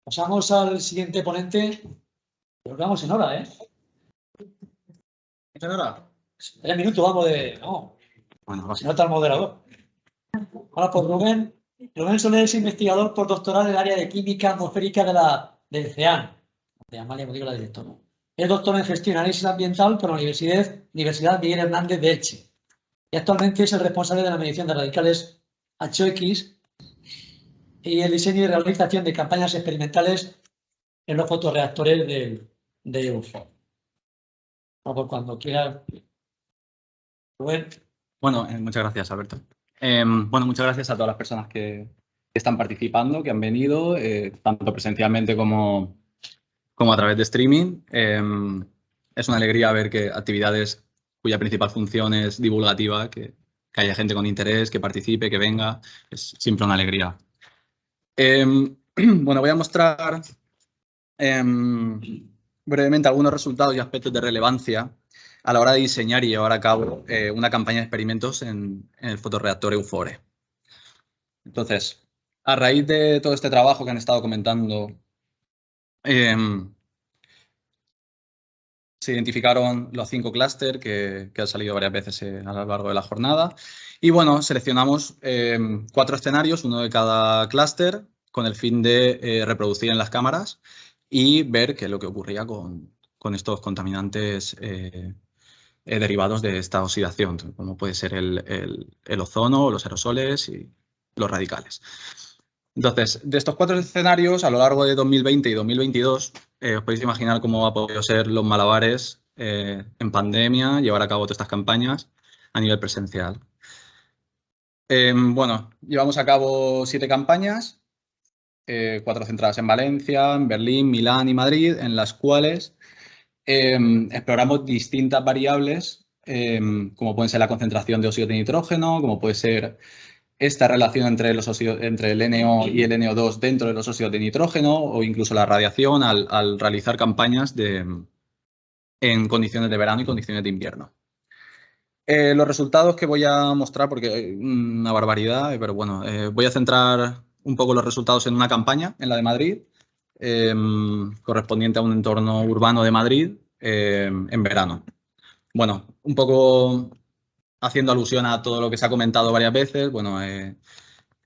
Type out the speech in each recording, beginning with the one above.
Pasamos al siguiente ponente. Creo que vamos en hora, ¿eh? ¿En hora? 3 minutos vamos de... No, Bueno, se nota el moderador. Ahora por Rubén. Rubén Soler es investigador postdoctoral del área de química atmosférica del CEAN. De Amalia Rodrigo, la directora. Es doctor en gestión y análisis ambiental por la Universidad Miguel Hernández de Elche. Y actualmente es el responsable de la medición de radicales HOX y el diseño y realización de campañas experimentales en los fotorreactores de UFO. Por cuando quiera. Rubén. Bueno, muchas gracias, Alberto. Bueno, muchas gracias a todas las personas que están participando, que han venido, tanto presencialmente como a través de streaming. Es una alegría ver que actividades cuya principal función es divulgativa, que haya gente con interés, que participe, que venga, es siempre una alegría. Bueno, voy a mostrar brevemente algunos resultados y aspectos de relevancia a la hora de diseñar y llevar a cabo una campaña de experimentos en el fotorreactor EUFORE. Entonces, a raíz de todo este trabajo que han estado comentando, se identificaron los 5 clústeres que han salido varias veces a lo largo de la jornada. Y bueno, seleccionamos 4 escenarios, uno de cada clúster, con el fin de reproducir en las cámaras y ver qué es lo que ocurría con estos contaminantes derivados de esta oxidación, como puede ser el ozono, los aerosoles y los radicales. Entonces, de estos 4 escenarios, a lo largo de 2020 y 2022, os podéis imaginar cómo ha podido ser los malabares en pandemia, llevar a cabo todas estas campañas a nivel presencial. Bueno, llevamos a cabo 7 campañas, 4 centradas en Valencia, en Berlín, Milán y Madrid, en las cuales exploramos distintas variables, como pueden ser la concentración de óxido de nitrógeno, como puede ser esta relación entre el NO y el NO2 dentro de los óxidos de nitrógeno o incluso la radiación al realizar campañas en condiciones de verano y condiciones de invierno. Los resultados que voy a mostrar, porque hay una barbaridad, pero bueno, voy a centrar un poco los resultados en una campaña, en la de Madrid, correspondiente a un entorno urbano de Madrid en verano. Bueno, un poco haciendo alusión a todo lo que se ha comentado varias veces, bueno,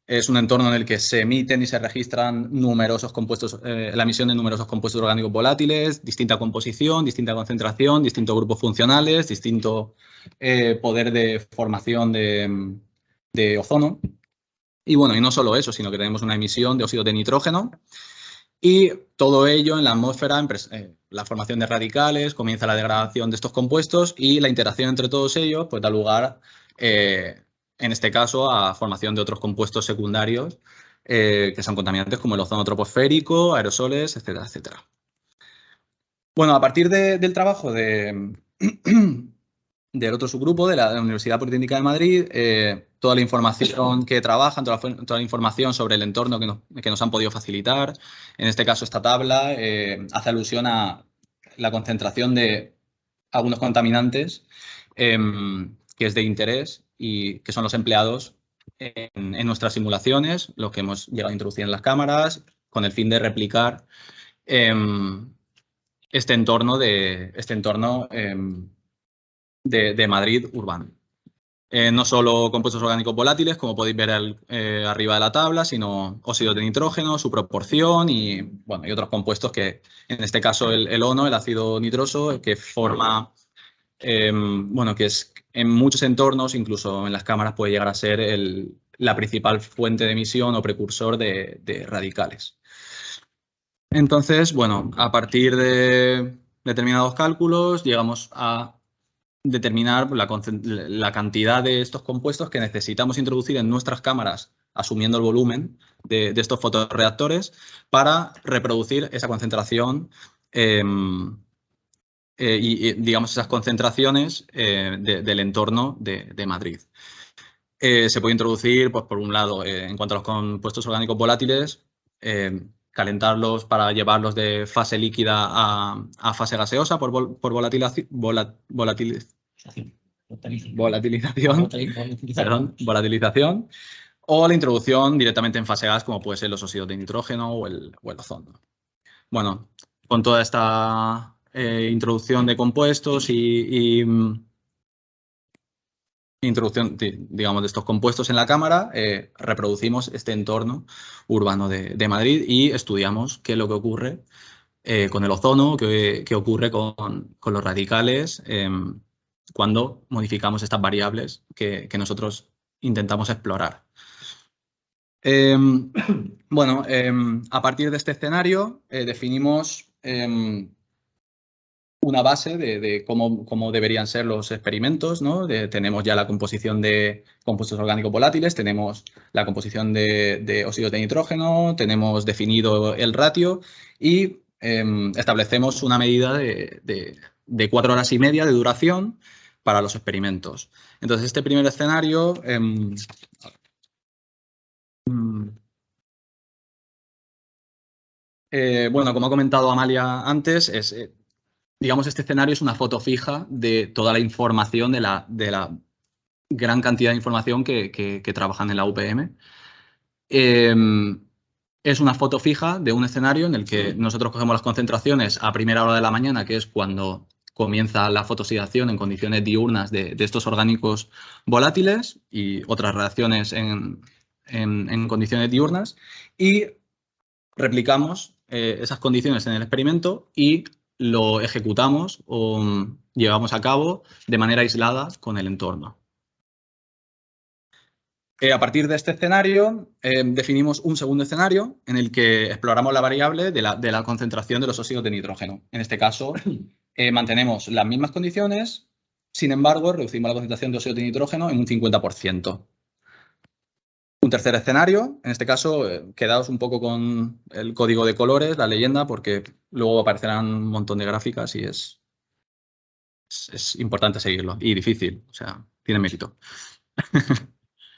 es un entorno en el que se emiten y se registran numerosos compuestos, la emisión de numerosos compuestos orgánicos volátiles, distinta composición, distinta concentración, distintos grupos funcionales, distinto poder de formación de ozono. Y bueno, y no solo eso, sino que tenemos una emisión de óxido de nitrógeno y todo ello en la atmósfera, la formación de radicales, comienza la degradación de estos compuestos y la interacción entre todos ellos pues da lugar en este caso, a formación de otros compuestos secundarios que son contaminantes como el ozono troposférico, aerosoles, etcétera, etcétera. Bueno, a partir del trabajo del otro subgrupo de la Universidad Politécnica de Madrid, toda la información que trabajan, toda la información sobre el entorno que nos han podido facilitar, en este caso esta tabla hace alusión a la concentración de algunos contaminantes que es de interés y que son los empleados en nuestras simulaciones, los que hemos llegado a introducir en las cámaras, con el fin de replicar este entorno de Madrid urbano. No solo compuestos orgánicos volátiles, como podéis ver arriba de la tabla, sino óxido de nitrógeno, su proporción y, bueno, y otros compuestos que, en este caso, el ONO, el ácido nitroso, que forma... bueno, que es en muchos entornos, incluso en las cámaras, puede llegar a ser la principal fuente de emisión o precursor de radicales. Entonces, bueno, a partir de determinados cálculos llegamos a determinar la cantidad de estos compuestos que necesitamos introducir en nuestras cámaras, asumiendo el volumen de estos fotorreactores, para reproducir esa concentración y digamos, esas concentraciones del entorno de Madrid. Se puede introducir, pues, por un lado, en cuanto a los compuestos orgánicos volátiles, calentarlos para llevarlos de fase líquida a fase gaseosa por volatilización, o la introducción directamente en fase gas, como puede ser los óxidos de nitrógeno o el ozono. bueno, con toda esta introducción de compuestos y introducción, digamos, de estos compuestos en la cámara, reproducimos este entorno urbano de Madrid y estudiamos qué es lo que ocurre con el ozono, qué ocurre con los radicales cuando modificamos estas variables que nosotros intentamos explorar. Bueno, a partir de este escenario definimos una base de cómo deberían ser los experimentos, ¿no? Tenemos ya la composición de compuestos orgánicos volátiles, tenemos la composición de óxidos de nitrógeno, tenemos definido el ratio y establecemos una medida de 4 horas y media de duración para los experimentos. Entonces, este primer escenario... bueno, como ha comentado Amalia antes, digamos, este escenario es una foto fija de toda la información, de la gran cantidad de información que trabajan en la UPM. Es una foto fija de un escenario en el que nosotros cogemos las concentraciones a primera hora de la mañana, que es cuando comienza la fotooxidación en condiciones diurnas de estos orgánicos volátiles y otras reacciones en condiciones diurnas, y replicamos esas condiciones en el experimento y lo ejecutamos o llevamos a cabo de manera aislada con el entorno. A partir de este escenario, definimos un segundo escenario en el que exploramos la variable de la concentración de los óxidos de nitrógeno. En este caso, mantenemos las mismas condiciones, sin embargo, reducimos la concentración de óxidos de nitrógeno en un 50%. Un tercer escenario, en este caso, quedaos un poco con el código de colores, la leyenda, porque luego aparecerán un montón de gráficas y es importante seguirlo. Y difícil, o sea, tiene mérito.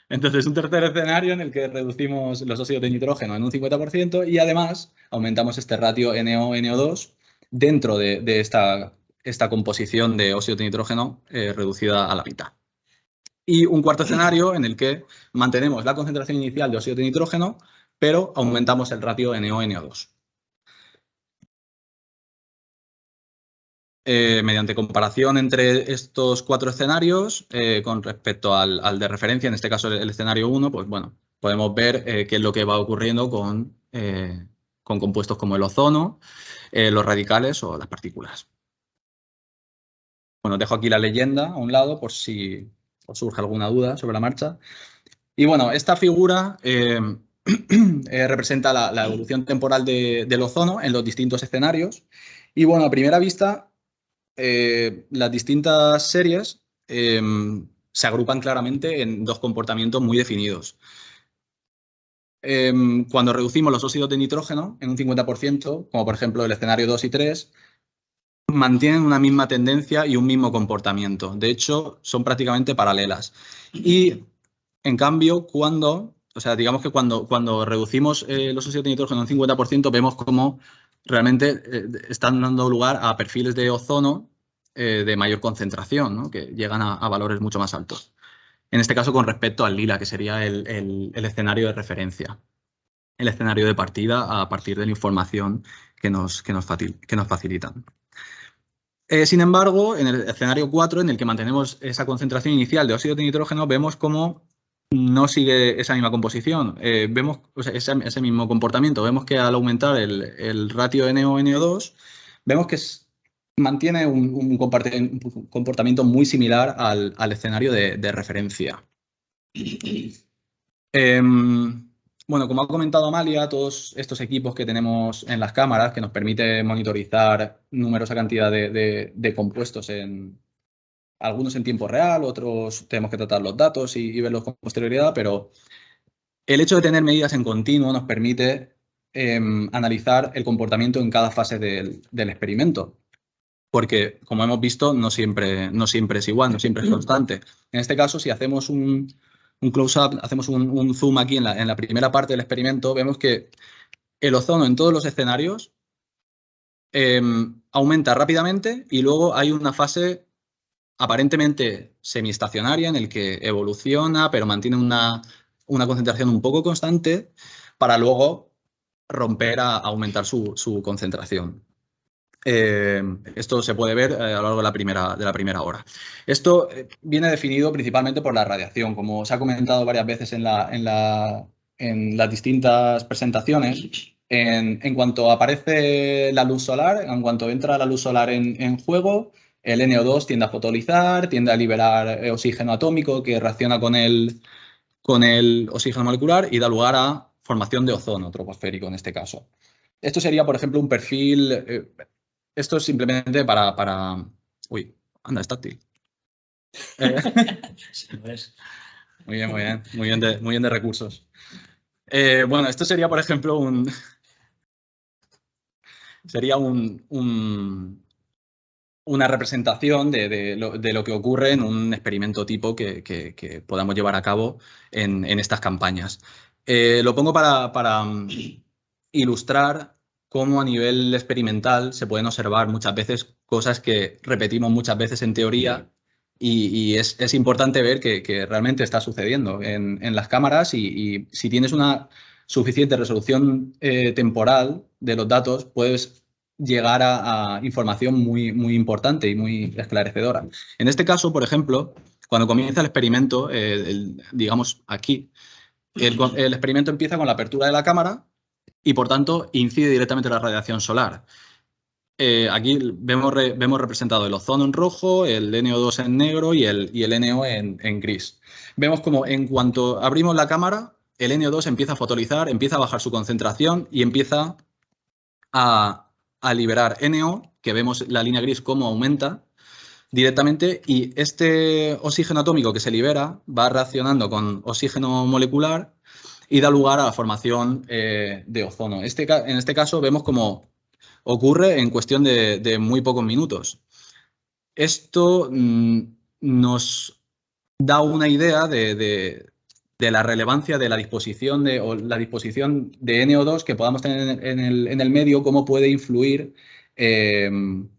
Entonces, un tercer escenario en el que reducimos los óxidos de nitrógeno en un 50% y además aumentamos este ratio NO-NO2 dentro de esta composición de óxidos de nitrógeno reducida a la mitad. Y un cuarto escenario en el que mantenemos la concentración inicial de óxido de nitrógeno, pero aumentamos el ratio NO-NO2. Mediante comparación entre estos 4 escenarios con respecto al de referencia, en este caso el escenario 1, pues bueno, podemos ver qué es lo que va ocurriendo con compuestos como el ozono, los radicales o las partículas. Bueno, dejo aquí la leyenda a un lado por si os surge alguna duda sobre la marcha. Y bueno, esta figura representa la evolución temporal del ozono en los distintos escenarios. Y bueno, a primera vista, las distintas series se agrupan claramente en dos comportamientos muy definidos. Cuando reducimos los óxidos de nitrógeno en un 50%, como por ejemplo el escenario 2 y 3, mantienen una misma tendencia y un mismo comportamiento. De hecho, son prácticamente paralelas. Y en cambio, digamos que cuando reducimos los óxidos de nitrógeno en un 50%, vemos cómo realmente están dando lugar a perfiles de ozono de mayor concentración, ¿no? Que llegan a valores mucho más altos. En este caso, con respecto al lila, que sería el escenario de referencia, el escenario de partida a partir de la información que nos facilitan. Sin embargo, en el escenario 4, en el que mantenemos esa concentración inicial de óxido de nitrógeno, vemos cómo no sigue esa misma composición. Vemos ese mismo comportamiento. Vemos que al aumentar el ratio NO-NO2, vemos que mantiene un comportamiento muy similar al escenario de referencia. Bueno, como ha comentado Amalia, todos estos equipos que tenemos en las cámaras que nos permite monitorizar numerosa cantidad de compuestos, algunos en tiempo real, otros tenemos que tratar los datos y verlos con posterioridad, pero el hecho de tener medidas en continuo nos permite analizar el comportamiento en cada fase del experimento. Porque, como hemos visto, no siempre es igual, no siempre es constante. En este caso, si hacemos un close-up, hacemos un zoom aquí en la primera parte del experimento, vemos que el ozono en todos los escenarios aumenta rápidamente y luego hay una fase aparentemente semiestacionaria en el que evoluciona, pero mantiene una concentración un poco constante para luego romper a aumentar su concentración. Esto se puede ver a lo largo de la primera hora. Esto viene definido principalmente por la radiación, como se ha comentado varias veces en las distintas presentaciones. En cuanto aparece la luz solar, en cuanto entra la luz solar en juego, el NO2 tiende a fotonizar, tiende a liberar oxígeno atómico que reacciona con el oxígeno molecular y da lugar a formación de ozono troposférico en este caso. Esto sería, por ejemplo, un perfil... esto es simplemente para... Uy, anda, es táctil. Muy bien, muy bien. Muy bien de recursos. Bueno, esto sería, por ejemplo, una representación de lo que ocurre en un experimento tipo que podamos llevar a cabo en estas campañas. Lo pongo para ilustrar cómo a nivel experimental se pueden observar muchas veces cosas que repetimos muchas veces en teoría y es importante ver que realmente está sucediendo en las cámaras y si tienes una suficiente resolución temporal de los datos, puedes llegar a información muy importante y muy esclarecedora. En este caso, por ejemplo, cuando comienza el experimento, digamos aquí, el experimento empieza con la apertura de la cámara y, por tanto, incide directamente la radiación solar. Aquí vemos representado el ozono en rojo, el NO2 en negro y el NO en gris. Vemos como en cuanto abrimos la cámara, el NO2 empieza a fotonizar, empieza a bajar su concentración y empieza a liberar NO, que vemos la línea gris cómo aumenta directamente, y este oxígeno atómico que se libera va reaccionando con oxígeno molecular y da lugar a la formación de ozono. En este caso vemos cómo ocurre en cuestión de muy pocos minutos. Esto nos da una idea de la relevancia de la disposición de NO2 que podamos tener en el medio, cómo puede influir en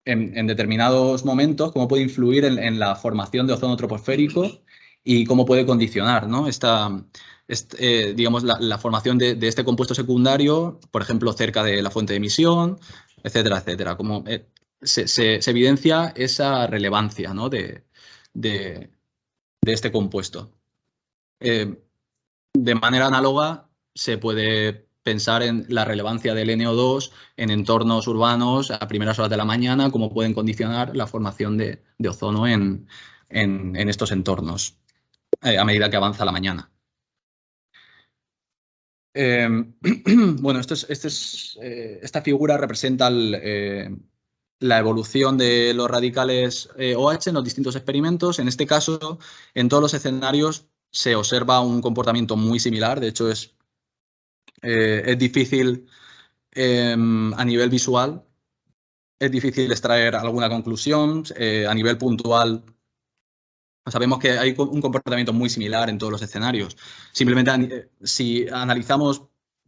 determinados momentos, cómo puede influir en la formación de ozono troposférico y cómo puede condicionar, ¿no? Digamos, la formación de este compuesto secundario, por ejemplo, cerca de la fuente de emisión, etcétera, etcétera. Como, se evidencia esa relevancia, ¿no? de este compuesto. De manera análoga, se puede pensar en la relevancia del NO2 en entornos urbanos a primeras horas de la mañana, cómo pueden condicionar la formación de ozono en estos entornos a medida que avanza la mañana. Bueno, esta figura representa la evolución de los radicales OH en los distintos experimentos. En este caso, en todos los escenarios se observa un comportamiento muy similar. De hecho, es difícil a nivel visual, es difícil extraer alguna conclusión. A nivel puntual, sabemos que hay un comportamiento muy similar en todos los escenarios. Simplemente, si analizamos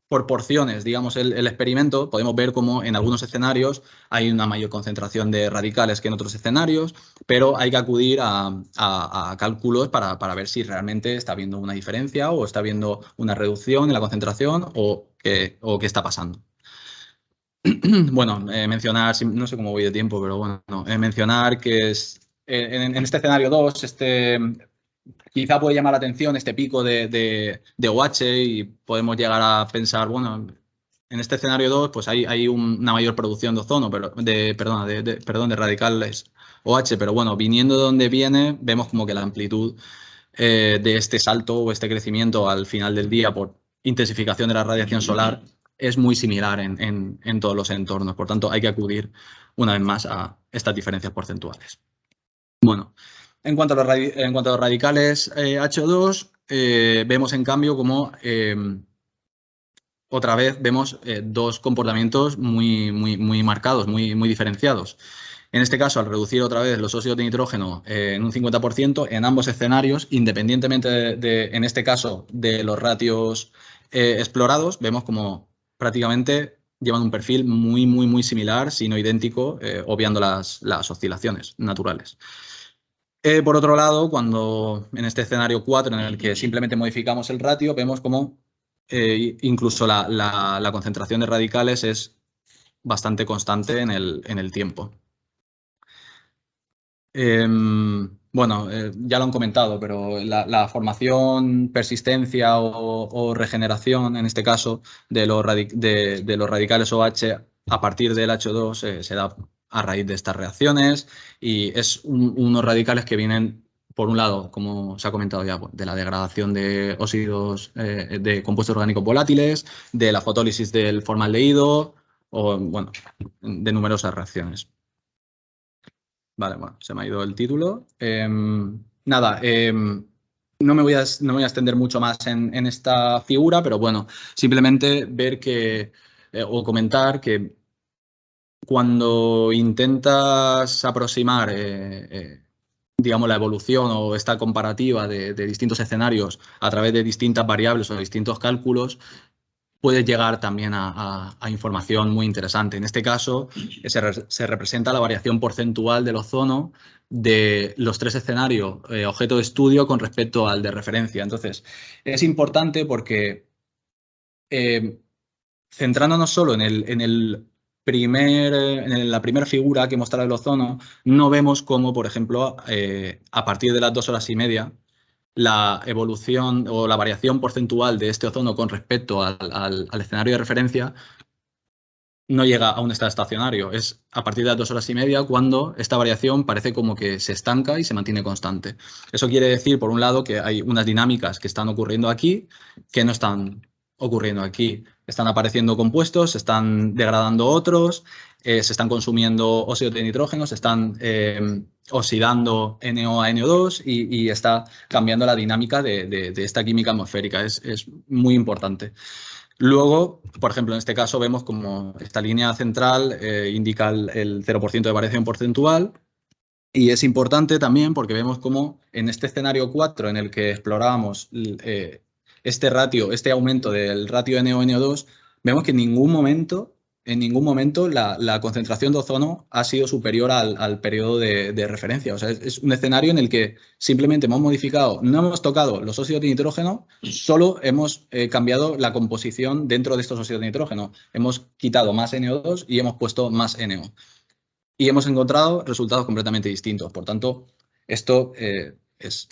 por porciones, digamos, el experimento, podemos ver cómo en algunos escenarios hay una mayor concentración de radicales que en otros escenarios, pero hay que acudir a cálculos para ver si realmente está habiendo una diferencia o está habiendo una reducción en la concentración o qué está pasando. Bueno, mencionar, no sé cómo voy de tiempo, pero bueno, mencionar que en este escenario 2, quizá puede llamar la atención este pico de OH y podemos llegar a pensar, bueno, en este escenario 2 pues hay una mayor producción de ozono, de radicales OH, pero bueno, viniendo de donde viene, vemos como que la amplitud de este salto o este crecimiento al final del día por intensificación de la radiación solar es muy similar en todos los entornos. Por tanto, hay que acudir una vez más a estas diferencias porcentuales. Bueno, en cuanto a los radicales H2, vemos en cambio como otra vez vemos dos comportamientos muy marcados, muy diferenciados. En este caso, al reducir otra vez los óxidos de nitrógeno en un 50%, en ambos escenarios, independientemente en este caso, de los ratios explorados, vemos como prácticamente llevan un perfil muy similar, si no idéntico, obviando las oscilaciones naturales. Por otro lado, cuando en este escenario 4, en el que simplemente modificamos el ratio, vemos como incluso la concentración de radicales es bastante constante en el tiempo. Bueno, ya lo han comentado, pero la formación, persistencia o regeneración, en este caso, de los radicales OH a partir del H2 se da a raíz de estas reacciones y es unos radicales que vienen, por un lado, como se ha comentado ya, de la degradación de óxidos, de compuestos orgánicos volátiles, de la fotólisis del formaldehído o, bueno, de numerosas reacciones. Vale, bueno, se me ha ido el título. Nada, no me voy a extender mucho más en esta figura, pero bueno, simplemente ver que, o comentar que cuando intentas aproximar, digamos, la evolución o esta comparativa de distintos escenarios a través de distintas variables o distintos cálculos, puedes llegar también a información muy interesante. En este caso, se representa la variación porcentual del ozono de los 3 escenarios objeto de estudio con respecto al de referencia. Entonces, es importante porque centrándonos solo en la primera figura que mostraba el ozono, no vemos cómo, por ejemplo, a partir de las 2 horas y media, la evolución o la variación porcentual de este ozono con respecto al escenario de referencia no llega a un estado estacionario. Es a partir de las 2 horas y media cuando esta variación parece como que se estanca y se mantiene constante. Eso quiere decir, por un lado, que hay unas dinámicas que están ocurriendo aquí que no están ocurriendo aquí. Están apareciendo compuestos, se están degradando otros, se están consumiendo óxidos de nitrógeno, se están oxidando NO a NO2 y está cambiando la dinámica de esta química atmosférica. Es muy importante. Luego, por ejemplo, en este caso vemos como esta línea central indica el 0% de variación porcentual y es importante también porque vemos como en este escenario 4 en el que explorábamos este ratio, este aumento del ratio NO-NO2, vemos que en ningún momento la concentración de ozono ha sido superior al periodo de referencia. O sea, es un escenario en el que simplemente hemos modificado, no hemos tocado los óxidos de nitrógeno, solo hemos cambiado la composición dentro de estos óxidos de nitrógeno. Hemos quitado más NO2 y hemos puesto más NO. Y hemos encontrado resultados completamente distintos. Por tanto, esto es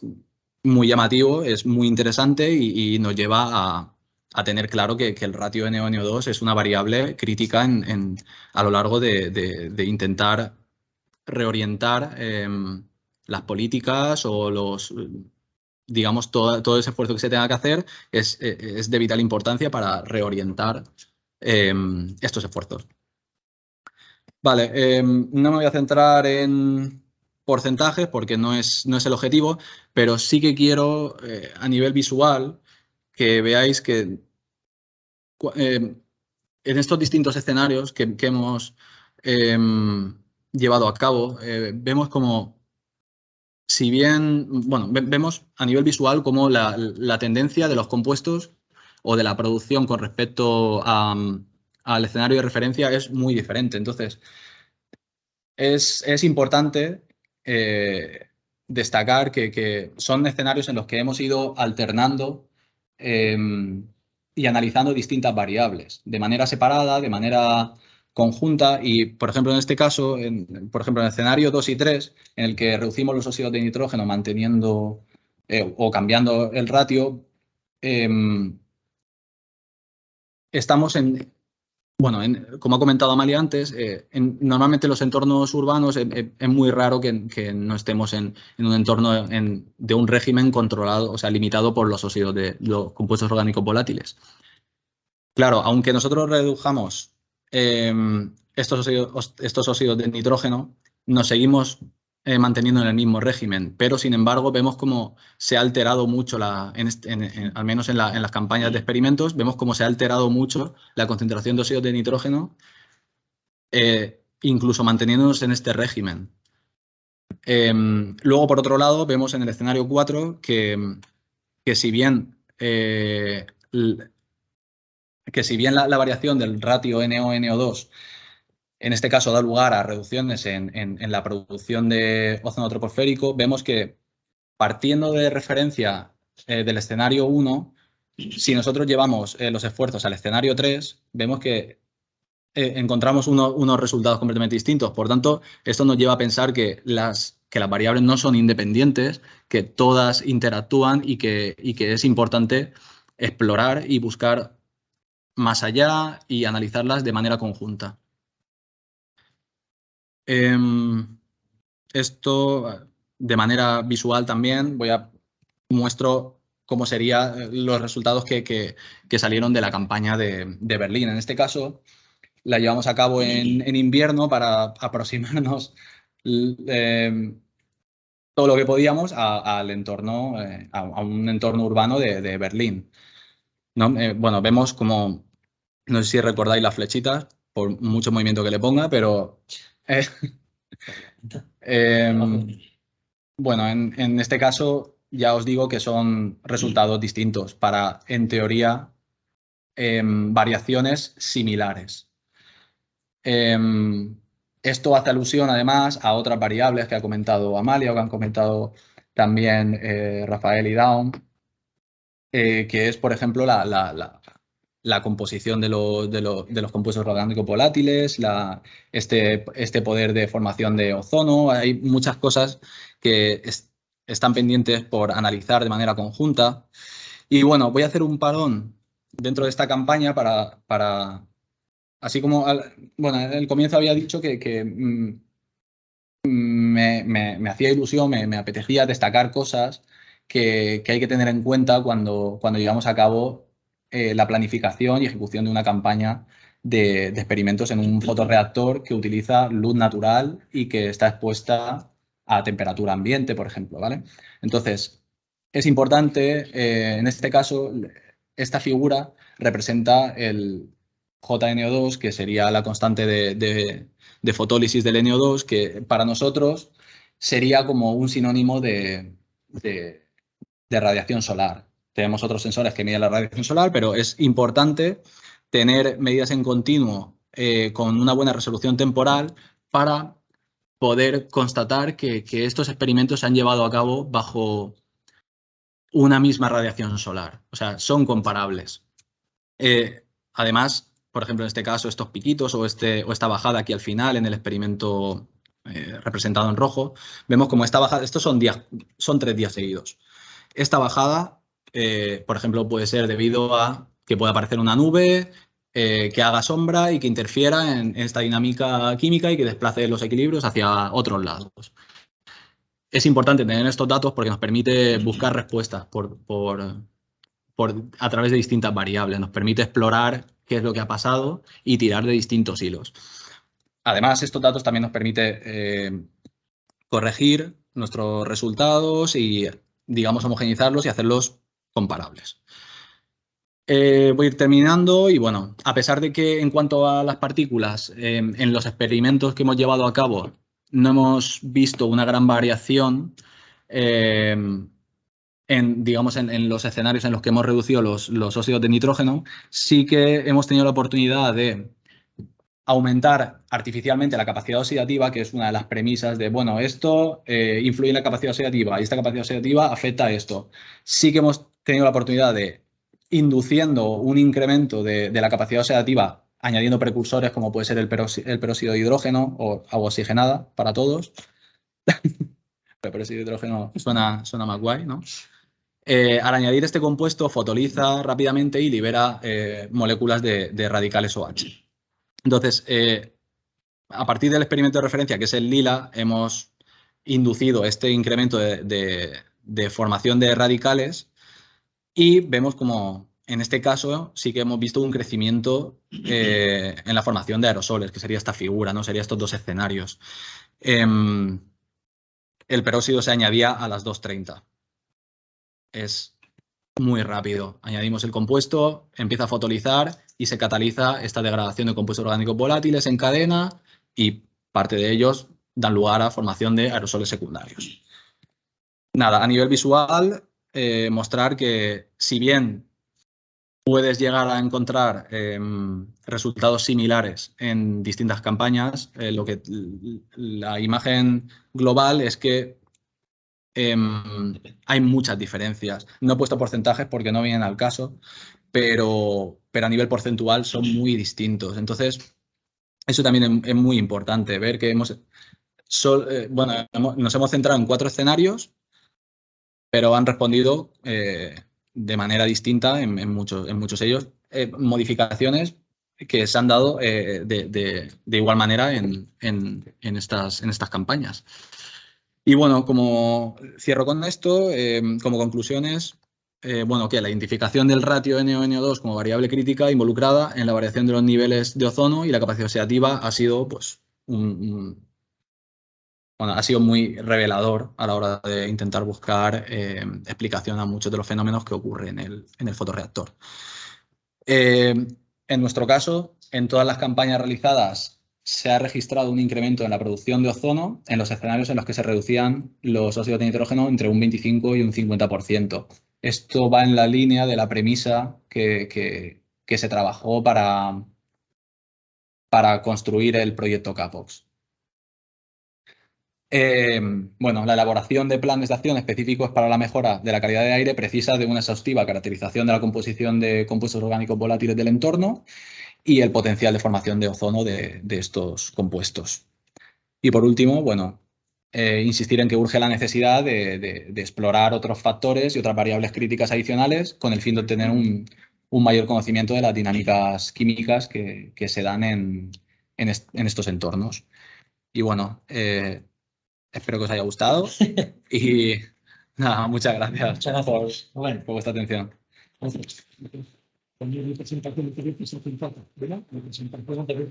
muy llamativo, es muy interesante y nos lleva a tener claro que el ratio NO-NO2 es una variable crítica a lo largo de intentar reorientar las políticas o digamos, todo ese esfuerzo que se tenga que hacer es de vital importancia para reorientar estos esfuerzos. Vale, no me voy a centrar en porcentajes porque no es el objetivo, pero sí que quiero a nivel visual que veáis que en estos distintos escenarios que hemos llevado a cabo, vemos como, si bien, bueno, vemos a nivel visual como la tendencia de los compuestos o de la producción con respecto al escenario de referencia es muy diferente. Entonces, es importante destacar que son escenarios en los que hemos ido alternando y analizando distintas variables, de manera separada, de manera conjunta y, por ejemplo, en este caso, por ejemplo, en el escenario 2 y 3, en el que reducimos los óxidos de nitrógeno manteniendo o cambiando el ratio, estamos en... Bueno, como ha comentado Amalia antes, normalmente en los entornos urbanos es muy raro que no estemos en un entorno de un régimen controlado, o sea, limitado por los óxidos de los compuestos orgánicos volátiles. Claro, aunque nosotros redujamos estos óxidos de nitrógeno, nos seguimos manteniendo en el mismo régimen, pero sin embargo vemos cómo se ha alterado mucho, al menos en las campañas de experimentos, vemos cómo se ha alterado mucho la concentración de óxidos de nitrógeno, incluso manteniéndonos en este régimen. Luego, por otro lado, vemos en el escenario 4 que si bien la variación del ratio NO-NO2 en este caso da lugar a reducciones en la producción de ozono troposférico, vemos que partiendo de referencia del escenario 1, si nosotros llevamos los esfuerzos al escenario 3, vemos que encontramos unos resultados completamente distintos. Por tanto, esto nos lleva a pensar que las variables no son independientes, que todas interactúan y que es importante explorar y buscar más allá y analizarlas de manera conjunta. Esto de manera visual también muestro cómo serían los resultados que salieron de la campaña de Berlín. En este caso, la llevamos a cabo en invierno para aproximarnos todo lo que podíamos al entorno, a un entorno urbano de Berlín, ¿no? Bueno, vemos como, no sé si recordáis las flechitas, por mucho movimiento que le ponga, pero bueno, en este caso ya os digo que son resultados distintos para, en teoría, variaciones similares. Esto hace alusión, además, a otras variables que ha comentado Amalia o que han comentado también Rafael y Dawn, que es, por ejemplo, la composición de los compuestos orgánicos volátiles, este poder de formación de ozono. Hay muchas cosas que están pendientes por analizar de manera conjunta. Y bueno, voy a hacer un parón dentro de esta campaña para así como, bueno, al comienzo había dicho que me hacía ilusión, me apetecía destacar cosas que hay que tener en cuenta cuando llevamos a cabo la planificación y ejecución de una campaña de experimentos en un fotorreactor que utiliza luz natural y que está expuesta a temperatura ambiente, por ejemplo, ¿vale? Entonces, es importante, en este caso, esta figura representa el JNO2, que sería la constante de fotólisis del NO2, que para nosotros sería como un sinónimo de radiación solar. Tenemos otros sensores que miden la radiación solar, pero es importante tener medidas en continuo con una buena resolución temporal para poder constatar que estos experimentos se han llevado a cabo bajo una misma radiación solar. O sea, son comparables. Además, por ejemplo, en este caso, estos piquitos o esta bajada aquí al final en el experimento representado en rojo, vemos como esta bajada, estos son 3 días seguidos. Esta bajada, por ejemplo, puede ser debido a que pueda aparecer una nube, que haga sombra y que interfiera en esta dinámica química y que desplace los equilibrios hacia otros lados. Es importante tener estos datos porque nos permite buscar respuestas a través de distintas variables. Nos permite explorar qué es lo que ha pasado y tirar de distintos hilos. Además, estos datos también nos permite corregir nuestros resultados y, digamos, homogeneizarlos y hacerlos comparables. Voy a ir terminando y, bueno, a pesar de que en cuanto a las partículas, en los experimentos que hemos llevado a cabo no hemos visto una gran variación, digamos, en los escenarios en los que hemos reducido los óxidos de nitrógeno, sí que hemos tenido la oportunidad de aumentar artificialmente la capacidad oxidativa, que es una de las premisas de, bueno, esto influye en la capacidad oxidativa y esta capacidad oxidativa afecta a esto. Sí que hemos tenido la oportunidad de, induciendo un incremento de la capacidad oxidativa, añadiendo precursores como puede ser el peróxido de hidrógeno o agua oxigenada para todos. El peróxido de hidrógeno suena más guay, ¿no? Al añadir este compuesto, fotoliza rápidamente y libera moléculas de radicales OH. Entonces, a partir del experimento de referencia, que es el lila, hemos inducido este incremento de formación de radicales y vemos como, en este caso, sí que hemos visto un crecimiento en la formación de aerosoles, que sería esta figura, ¿no? Serían estos dos escenarios. El peróxido se añadía a las 2:30. Es muy rápido. Añadimos el compuesto, empieza a fotolizar y se cataliza esta degradación de compuestos orgánicos volátiles en cadena y parte de ellos dan lugar a formación de aerosoles secundarios. Nada, a nivel visual, mostrar que si bien puedes llegar a encontrar resultados similares en distintas campañas, la imagen global es que hay muchas diferencias. No he puesto porcentajes porque no vienen al caso, pero a nivel porcentual son muy distintos. Entonces, eso también es muy importante, ver que nos hemos centrado en 4 escenarios, pero han respondido de manera distinta en muchos ellos. Modificaciones que se han dado de igual manera en estas campañas. Y bueno, como cierro con esto, como conclusiones, que la identificación del ratio NO2 como variable crítica involucrada en la variación de los niveles de ozono y la capacidad oxidativa ha sido pues, ha sido muy revelador a la hora de intentar buscar explicación a muchos de los fenómenos que ocurren en el fotorreactor. En nuestro caso, en todas las campañas realizadas se ha registrado un incremento en la producción de ozono en los escenarios en los que se reducían los óxidos de nitrógeno entre un 25 y un 50%. Esto va en la línea de la premisa que se trabajó para construir el proyecto CAPOX. La elaboración de planes de acción específicos para la mejora de la calidad de aire precisa de una exhaustiva caracterización de la composición de compuestos orgánicos volátiles del entorno y el potencial de formación de ozono de estos compuestos. Y por último, insistir en que urge la necesidad de explorar otros factores y otras variables críticas adicionales con el fin de obtener un mayor conocimiento de las dinámicas químicas que se dan en estos entornos. Y espero que os haya gustado y nada, muchas gracias, Muchas gracias. por vuestra atención. Gracias. Mi presentación anterior, ¿verdad? Mi presentación anterior,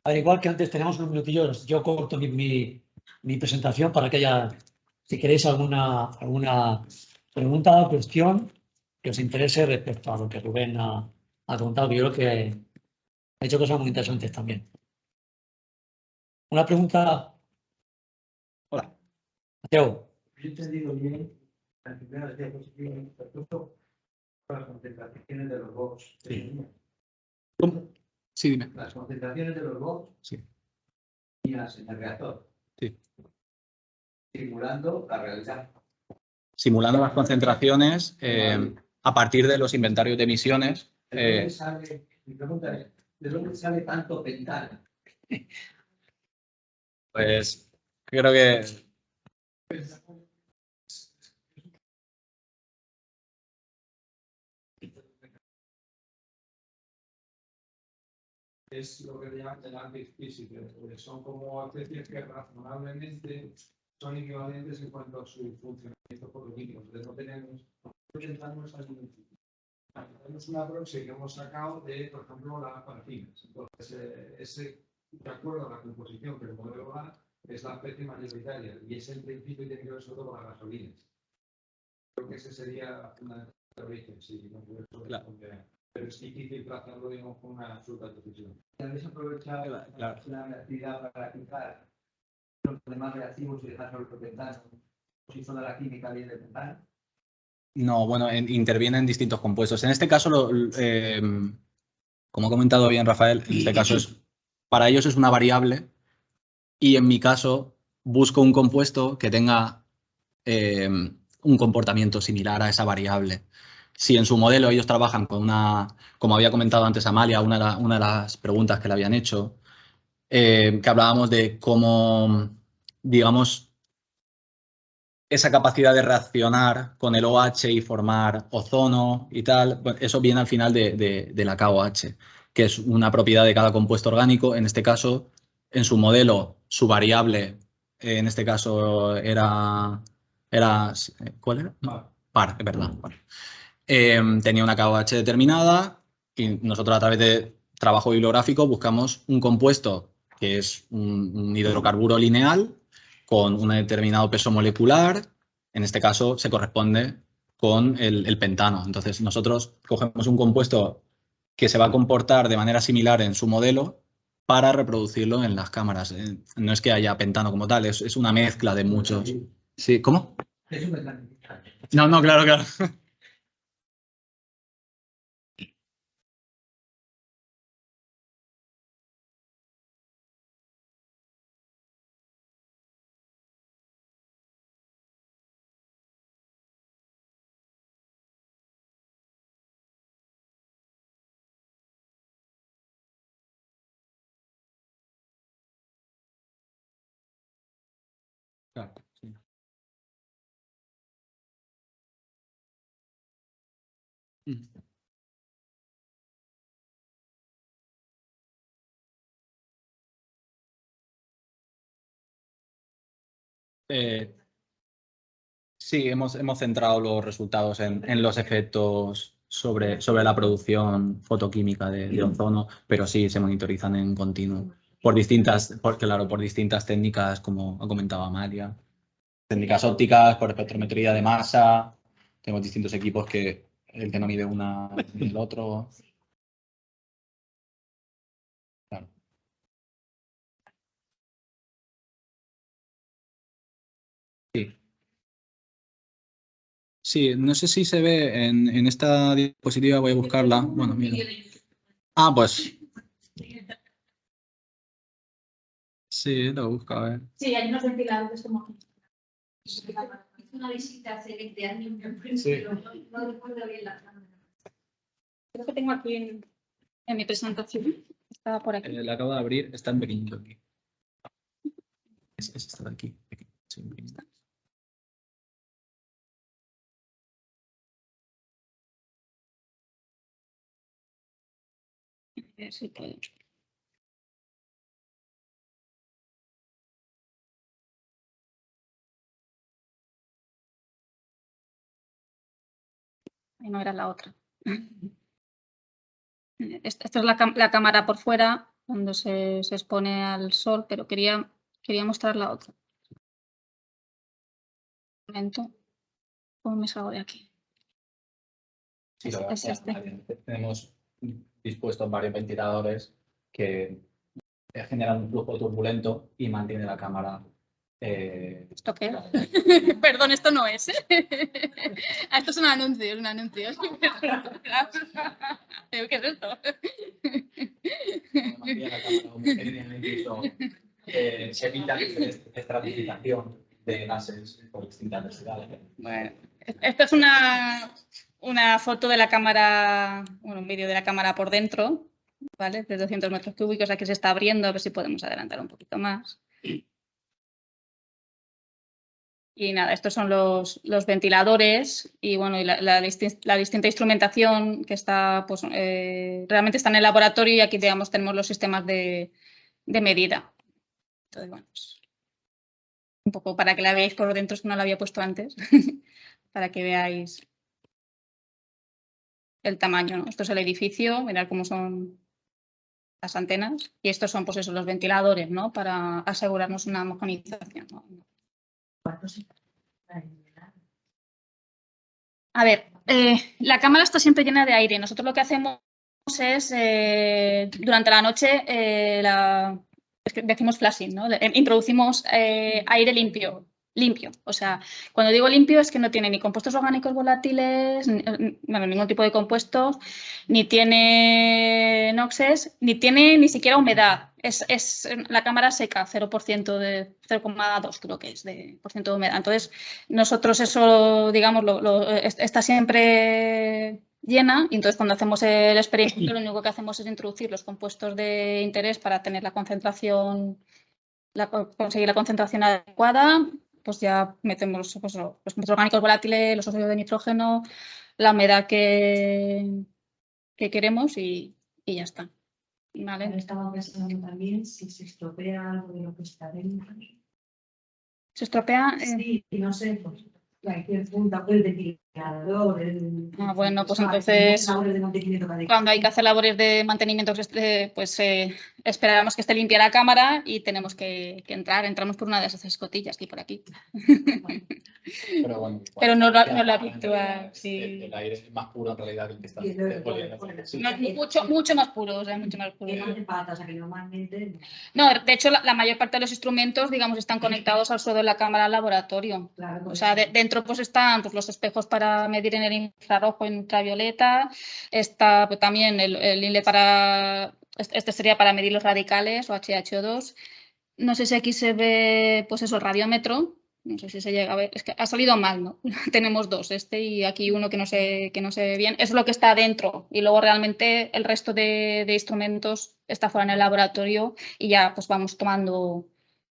a ver, igual que antes tenemos unos minutillos, yo corto mi presentación para que haya, si queréis, alguna pregunta o cuestión que os interese respecto a lo que Rubén ha contado. Yo creo que ha hecho cosas muy interesantes también. Una pregunta. Hola. Mateo. Yo he entendido bien la primera diapositiva respecto a las concentraciones de los bots. Sí. ¿Cómo? Sí, dime. Las concentraciones de los bots sí. y en el reactor. Sí. Simulando la realidad. Simulando las concentraciones a partir de los inventarios de emisiones. ¿De dónde sale, mi pregunta es, ¿de dónde sale tanto pentano? Pues creo que es lo que llaman el anti-físico, son como especies que razonablemente son equivalentes en cuanto a su funcionamiento fotoquímico. Entonces no tenemos una proxy que hemos sacado de, por ejemplo, las parafinas. Entonces, ese, de acuerdo a la composición que el modelo da, es la especie mayoritaria y ese en principio tiene que ver sobre todo con las gasolinas. Creo que ese sería una origen, sí, no puede ser claro. Pero es difícil trazarlo, digamos, con una absoluta precisión. ¿Habéis aprovechado la reactividad para quitar los demás reactivos y dejar solo el pentano? ¿O si toda la química viene del pentano? No, intervienen distintos compuestos. En este caso, como ha comentado bien Rafael, en este caso para ellos es una variable y en mi caso busco un compuesto que tenga un comportamiento similar a esa variable. Si en su modelo ellos trabajan con como había comentado antes Amalia, una de las preguntas que le habían hecho, que hablábamos de cómo, digamos, esa capacidad de reaccionar con el OH y formar ozono y tal, eso viene al final de la KOH, que es una propiedad de cada compuesto orgánico. En este caso, en su modelo, su variable, en este caso era ¿cuál era? Par, es verdad. Tenía una KOH determinada y nosotros a través de trabajo bibliográfico buscamos un compuesto que es un hidrocarburo lineal con un determinado peso molecular, en este caso se corresponde con el pentano. Entonces nosotros cogemos un compuesto que se va a comportar de manera similar en su modelo para reproducirlo en las cámaras. No es que haya pentano como tal, es una mezcla de muchos. Sí, ¿cómo? No, claro, claro. Claro, sí. Sí, hemos centrado los resultados en los efectos sobre la producción fotoquímica de ozono, pero sí se monitorizan en continuo por distintas técnicas, como ha comentado Amalia. Técnicas ópticas, por espectrometría de masa. Tenemos distintos equipos que el que no mide una ni el otro. Claro. Sí. Sí, no sé si se ve en esta diapositiva, voy a buscarla. Bueno, mira. Ah, pues sí, lo busco a ver. Sí, hay unos ventiladores como aquí. Hice una visita hace 20 años, pero no recuerdo bien la cámara. Creo que tengo aquí en mi presentación. Estaba por aquí. La acabo de abrir, está en pequeñito aquí. Es esta de aquí. Sí, en pequeñito. A ver si puedo. Ahí no era la otra. Esta es la cámara por fuera, cuando se expone al sol, pero quería mostrar la otra. Un momento. ¿Cómo me salgo de aquí? Sí, Es este. Tenemos dispuestos varios ventiladores que generan un flujo turbulento y mantiene la cámara. ¿Esto qué? Perdón, esto no es. Esto es un anuncio, es un anuncio. ¿Qué es esto? Mantiene la cámara homogénea, incluso se evita estratificación de gases por distintas densidades. Bueno, esta es una foto de la cámara, bueno, un vídeo de la cámara por dentro, ¿vale? De 200 metros cúbicos, aquí se está abriendo, a ver si podemos adelantar un poquito más. Y nada, estos son los ventiladores y bueno, y la distinta instrumentación que está, pues realmente está en el laboratorio y aquí digamos tenemos los sistemas de medida. Entonces, bueno, pues, un poco para que la veáis por dentro, es que no la había puesto antes, para que veáis el tamaño, ¿no? Esto es el edificio, mirad cómo son las antenas y estos son pues eso, los ventiladores, ¿no? Para asegurarnos una homogenización, ¿no? A ver, la cámara está siempre llena de aire. Nosotros lo que hacemos es, durante la noche, es que decimos flashing, ¿no? Introducimos aire limpio. O sea, cuando digo limpio es que no tiene ni compuestos orgánicos volátiles, bueno, ningún tipo de compuestos, ni tiene noxes, ni tiene ni siquiera humedad. Es la cámara seca, 0% de 0,2 creo que es de por ciento de humedad. Entonces, nosotros eso, digamos, está siempre llena y entonces cuando hacemos el experimento lo único que hacemos es introducir los compuestos de interés para tener la concentración, conseguir la concentración adecuada. Pues ya metemos pues, los compuestos orgánicos volátiles, los óxidos de nitrógeno, la humedad que queremos y ya está. ¿Vale? Estaba pensando también si se estropea algo de lo que está dentro. ¿Se estropea? Sí, no sé, pues cualquier punta, pues el ventilador, bueno, pues entonces cuando hay que hacer labores de mantenimiento, pues esperamos que esté limpia la cámara y tenemos que entramos por una de esas escotillas que hay por aquí. Pero bueno, pero no lo habitual. Sí. El aire es más puro en realidad que el que está mucho más puro, o sea, mucho más puro. No hace falta, o sea que normalmente. No, de hecho, la mayor parte de los instrumentos, digamos, están conectados al suelo de la cámara al laboratorio. Claro, o sea, dentro pues están pues, los espejos para medir en el infrarrojo y ultravioleta, está pues, también el inlet para, este sería para medir los radicales o HHO2. No sé si aquí se ve, pues eso, el radiómetro. No sé si se llega a ver, es que ha salido mal, ¿no? Tenemos dos, este y aquí uno que no se ve bien. Eso es lo que está dentro y luego realmente el resto de instrumentos está fuera en el laboratorio y ya pues vamos tomando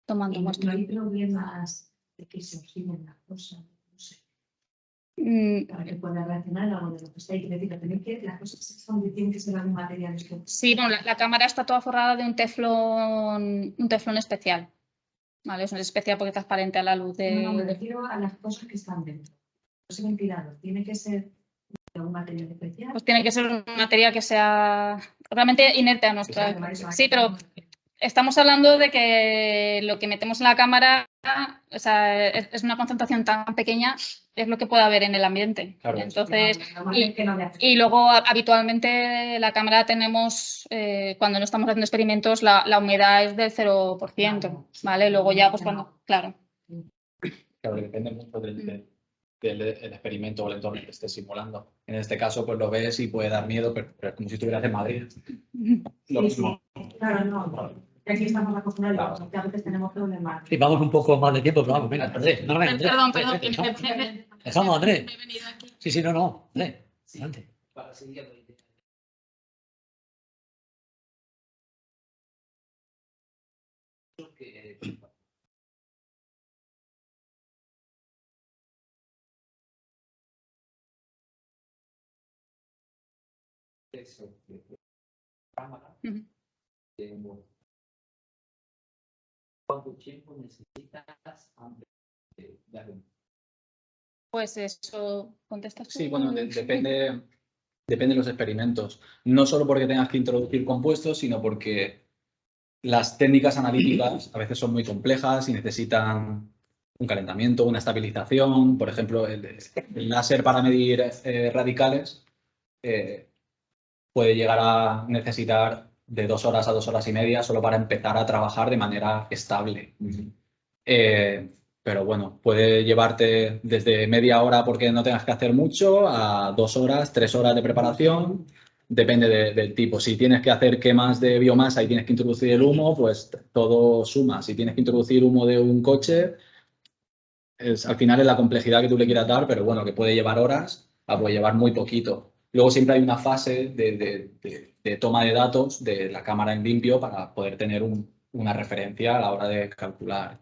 muestras. ¿No hay problemas de que se oxigen las cosas, no sé, Mm, para que pueda reaccionar algo de lo que está ahí. Quiere decir que también que las cosas son que tienen que ser algún material especial. Sí, bueno, la cámara está toda forrada de un teflón especial. ¿Vale? Es especial porque es transparente a la luz No, me de... refiero a las cosas que están dentro. Ese ventilador tiene que ser de algún material especial. Pues tiene que ser un material que sea realmente inerte a nuestra... Sí, pero estamos hablando de que lo que metemos en la cámara, o sea, es una concentración tan pequeña, es lo que puede haber en el ambiente. Claro. Entonces, Que no le hace. y luego habitualmente la cámara tenemos, cuando no estamos haciendo experimentos, la humedad es del 0%, ¿vale? Luego ya, pues cuando, claro. Claro, depende mucho del experimento o el entorno que estés simulando. En este caso, pues lo ves y puede dar miedo, pero es como si estuvieras en Madrid. Lo Sí, mismo. sí. Claro, no. Y aquí estamos acostumbrados, porque a veces tenemos problemas. Sí, vamos un poco más de tiempo, pero vamos, venga, Andrés. No, venga, Andrés. Perdón, Andrés, perdón, Andrés, que dejamos, Andrés. me he venido aquí. Sí, sí, no, Andrés. Sí, Adelante. para seguir la idea. Que eso, cámara, Ujú. ¿cuánto tiempo necesitas antes de dar un... Pues eso, ¿contestas tú? Sí, bueno, depende de los experimentos. No solo porque tengas que introducir compuestos, sino porque las técnicas analíticas a veces son muy complejas y necesitan un calentamiento, una estabilización. Por ejemplo, el láser para medir radicales puede llegar a necesitar de 2 horas a 2 horas y media solo para empezar a trabajar de manera estable. Pero bueno, puede llevarte desde media hora porque no tengas que hacer mucho a 2 horas, 3 horas de preparación. Depende del tipo. Si tienes que hacer quemas de biomasa y tienes que introducir el humo, pues todo suma. Si tienes que introducir humo de un coche, al final es la complejidad que tú le quieras dar, pero bueno, que puede llevar horas a puede llevar muy poquito. Luego siempre hay una fase de toma de datos de la cámara en limpio para poder tener una referencia a la hora de calcular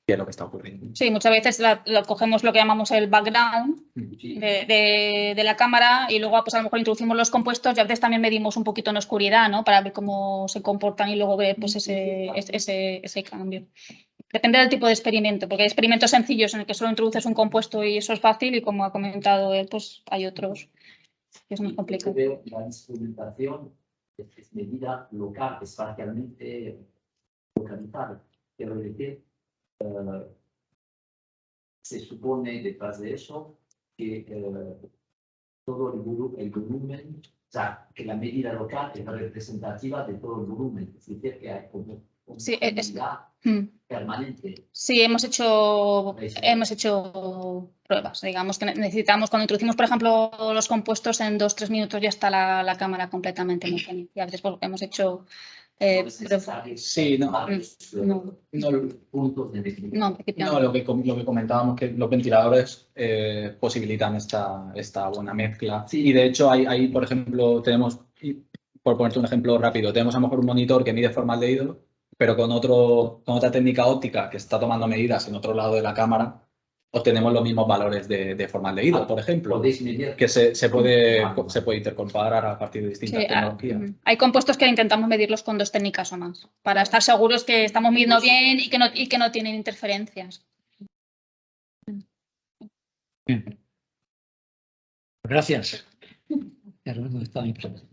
qué es lo que está ocurriendo. Sí, muchas veces cogemos lo que llamamos el background de la cámara y luego pues a lo mejor introducimos los compuestos y a veces también medimos un poquito en oscuridad, ¿no? Para ver cómo se comportan y luego ver pues ese cambio. Depende del tipo de experimento, porque hay experimentos sencillos en el que solo introduces un compuesto y eso es fácil y como ha comentado él, pues hay otros que es más complicado. La instrumentación es medida local, espacialmente localizada. Quiero decir, se supone detrás de eso que todo el volumen, o sea, que la medida local es representativa de todo el volumen, es decir, que hay como una Sí, unidad permanente. Sí, hemos hecho pruebas. Digamos que necesitamos, cuando introducimos, por ejemplo, los compuestos, en 2-3 minutos ya está la cámara completamente homogénea. Y a veces pues, hemos hecho... Sí, no. Puntos de declive. No, en principio No, lo que comentábamos, que los ventiladores posibilitan esta buena mezcla. Sí. Y de hecho, hay, por ejemplo, tenemos, por ponerte un ejemplo rápido, tenemos a lo mejor un monitor que mide formaldehído, pero con otra técnica óptica que está tomando medidas en otro lado de la cámara, obtenemos los mismos valores de formaldehído, por ejemplo, Podéis medir. que se puede intercomparar a partir de distintas sí, tecnologías. hay compuestos que intentamos medirlos con 2 técnicas o más, para estar seguros que estamos midiendo bien y que no tienen interferencias. Bien. Gracias. Ya, Rubén, ¿dónde está mi presentación?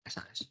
Ya sabes.